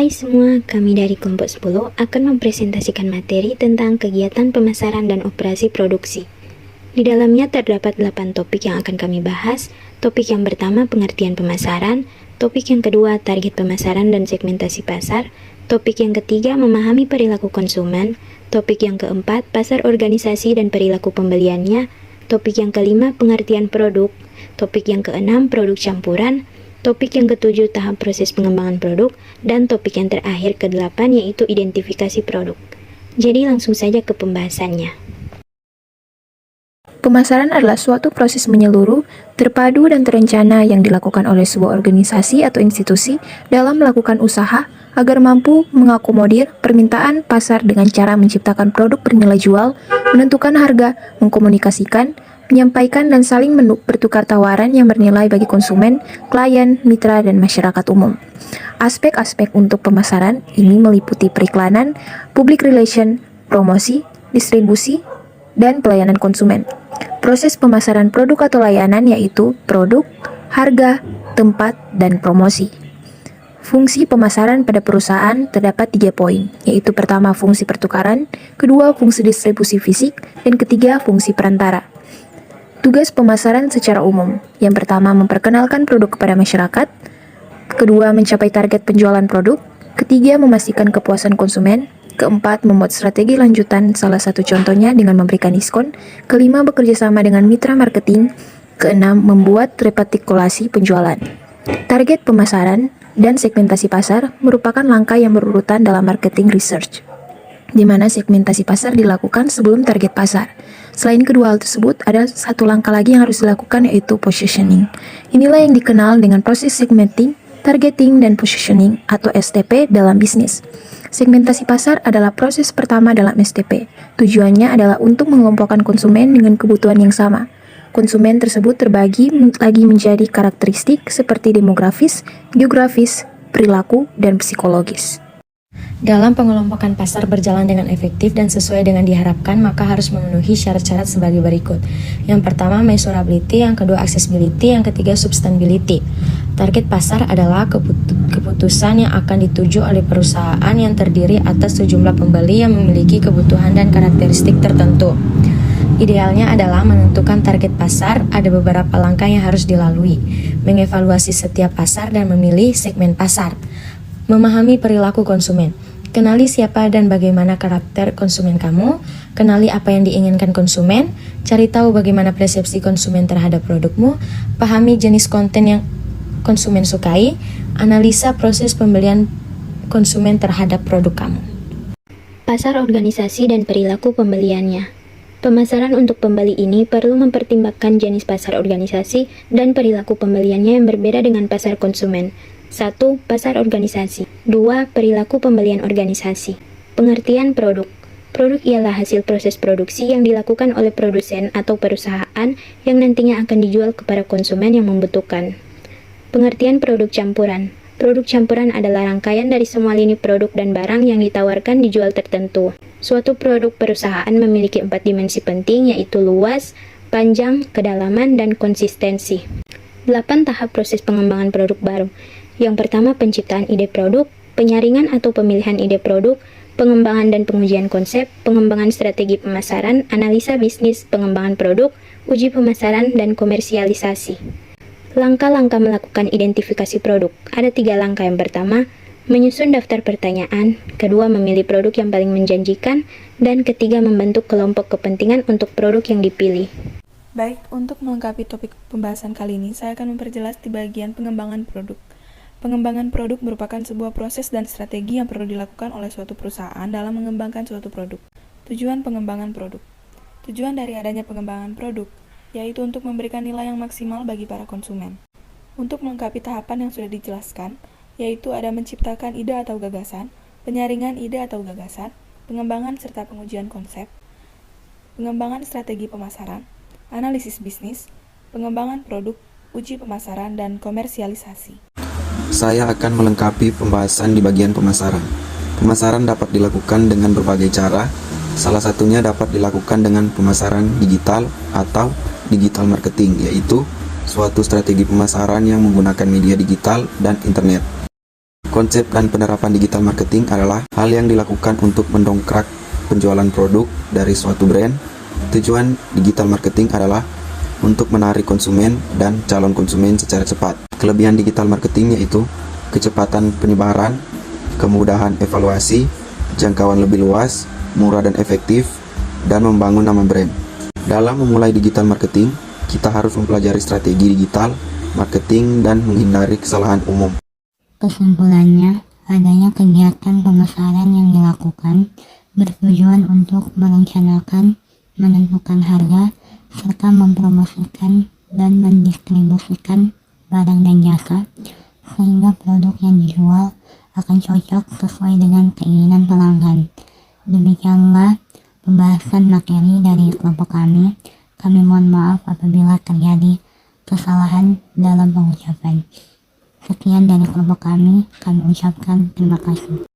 Hai semua, kami dari kelompok 10 akan mempresentasikan materi tentang kegiatan pemasaran dan operasi produksi. Di dalamnya terdapat 8 topik yang akan kami bahas. Topik yang pertama, pengertian pemasaran. Topik yang kedua, target pemasaran dan segmentasi pasar. Topik yang ketiga, memahami perilaku konsumen. Topik yang keempat, pasar organisasi dan perilaku pembeliannya. Topik yang kelima, pengertian produk. Topik yang keenam, produk campuran. Topik yang ketujuh, tahap proses pengembangan produk. Dan topik yang terakhir ke-8 yaitu identifikasi produk. Jadi langsung saja ke pembahasannya. Pemasaran adalah suatu proses menyeluruh, terpadu dan terencana yang dilakukan oleh sebuah organisasi atau institusi dalam melakukan usaha agar mampu mengakomodir permintaan pasar dengan cara menciptakan produk bernilai jual, menentukan harga, mengkomunikasikan, menyampaikan dan saling bertukar tawaran yang bernilai bagi konsumen, klien, mitra, dan masyarakat umum. Aspek-aspek untuk pemasaran ini meliputi periklanan, public relation, promosi, distribusi, dan pelayanan konsumen. Proses pemasaran produk atau layanan yaitu produk, harga, tempat, dan promosi. Fungsi pemasaran pada perusahaan terdapat 3 poin, yaitu pertama fungsi pertukaran, kedua fungsi distribusi fisik, dan ketiga fungsi perantara. Tugas pemasaran secara umum. Yang pertama, memperkenalkan produk kepada masyarakat. Kedua, mencapai target penjualan produk. Ketiga, memastikan kepuasan konsumen. Keempat, membuat strategi lanjutan, salah satu contohnya dengan memberikan diskon. Kelima, bekerja sama dengan mitra marketing. Keenam, membuat repetikulasi penjualan. Target pemasaran dan segmentasi pasar merupakan langkah yang berurutan dalam marketing research, di mana segmentasi pasar dilakukan sebelum target pasar. Selain kedua hal tersebut, ada satu langkah lagi yang harus dilakukan yaitu positioning. Inilah yang dikenal dengan proses segmenting, targeting, dan positioning atau STP dalam bisnis. Segmentasi pasar adalah proses pertama dalam STP. Tujuannya adalah untuk mengelompokkan konsumen dengan kebutuhan yang sama. Konsumen tersebut terbagi lagi menjadi karakteristik seperti demografis, geografis, perilaku, dan psikologis. Dalam pengelompokan pasar berjalan dengan efektif dan sesuai dengan diharapkan, maka harus memenuhi syarat-syarat sebagai berikut. Yang pertama, measurability, yang kedua, accessibility, yang ketiga, sustainability. Target pasar adalah keputusan yang akan dituju oleh perusahaan yang terdiri atas sejumlah pembeli yang memiliki kebutuhan dan karakteristik tertentu. Idealnya adalah menentukan target pasar, ada beberapa langkah yang harus dilalui. Mengevaluasi setiap pasar dan memilih segmen pasar. Memahami perilaku konsumen. Kenali siapa dan bagaimana karakter konsumen kamu. Kenali apa yang diinginkan konsumen. Cari tahu bagaimana persepsi konsumen terhadap produkmu. Pahami jenis konten yang konsumen sukai. Analisa proses pembelian konsumen terhadap produk kamu. Pasar organisasi dan perilaku pembeliannya. Pemasaran untuk pembeli ini perlu mempertimbangkan jenis pasar organisasi dan perilaku pembeliannya yang berbeda dengan pasar konsumen. 1. Pasar organisasi. 2. Perilaku pembelian organisasi. Pengertian produk. Produk ialah hasil proses produksi yang dilakukan oleh produsen atau perusahaan yang nantinya akan dijual kepada konsumen yang membutuhkan. Pengertian produk campuran. Produk campuran adalah rangkaian dari semua lini produk dan barang yang ditawarkan dijual tertentu. Suatu produk perusahaan memiliki 4 dimensi penting yaitu luas, panjang, kedalaman, dan konsistensi. 8 tahap proses pengembangan produk baru. Yang pertama, penciptaan ide produk, penyaringan atau pemilihan ide produk, pengembangan dan pengujian konsep, pengembangan strategi pemasaran, analisa bisnis, pengembangan produk, uji pemasaran, dan komersialisasi. Langkah-langkah melakukan identifikasi produk. Ada 3 langkah. Yang pertama, menyusun daftar pertanyaan, kedua, memilih produk yang paling menjanjikan, dan ketiga, membentuk kelompok kepentingan untuk produk yang dipilih. Baik, untuk melengkapi topik pembahasan kali ini, saya akan memperjelas di bagian pengembangan produk. Pengembangan produk merupakan sebuah proses dan strategi yang perlu dilakukan oleh suatu perusahaan dalam mengembangkan suatu produk. Tujuan pengembangan produk. Tujuan dari adanya pengembangan produk yaitu untuk memberikan nilai yang maksimal bagi para konsumen. Untuk melengkapi tahapan yang sudah dijelaskan, yaitu ada menciptakan ide atau gagasan, penyaringan ide atau gagasan, pengembangan serta pengujian konsep, pengembangan strategi pemasaran, analisis bisnis, pengembangan produk, uji pemasaran, dan komersialisasi. Saya akan melengkapi pembahasan di bagian pemasaran. Pemasaran dapat dilakukan dengan berbagai cara. Salah satunya dapat dilakukan dengan pemasaran digital atau digital marketing, yaitu suatu strategi pemasaran yang menggunakan media digital dan internet. Konsep dan penerapan digital marketing adalah hal yang dilakukan untuk mendongkrak penjualan produk dari suatu brand. Tujuan digital marketing adalah untuk menarik konsumen dan calon konsumen secara cepat. Kelebihan digital marketing yaitu kecepatan penyebaran, kemudahan evaluasi, jangkauan lebih luas, murah dan efektif, dan membangun nama brand. Dalam memulai digital marketing, kita harus mempelajari strategi digital marketing dan menghindari kesalahan umum. Kesimpulannya, adanya kegiatan pemasaran yang dilakukan bertujuan untuk merencanakan, menentukan harga, serta mempromosikan dan mendistribusikan barang dan jasa, sehingga produk yang dijual akan cocok sesuai dengan keinginan pelanggan. Demikianlah pembahasan materi dari kelompok kami. Kami mohon maaf apabila terjadi kesalahan dalam pengucapan. Sekian dari kelompok kami ucapkan terima kasih.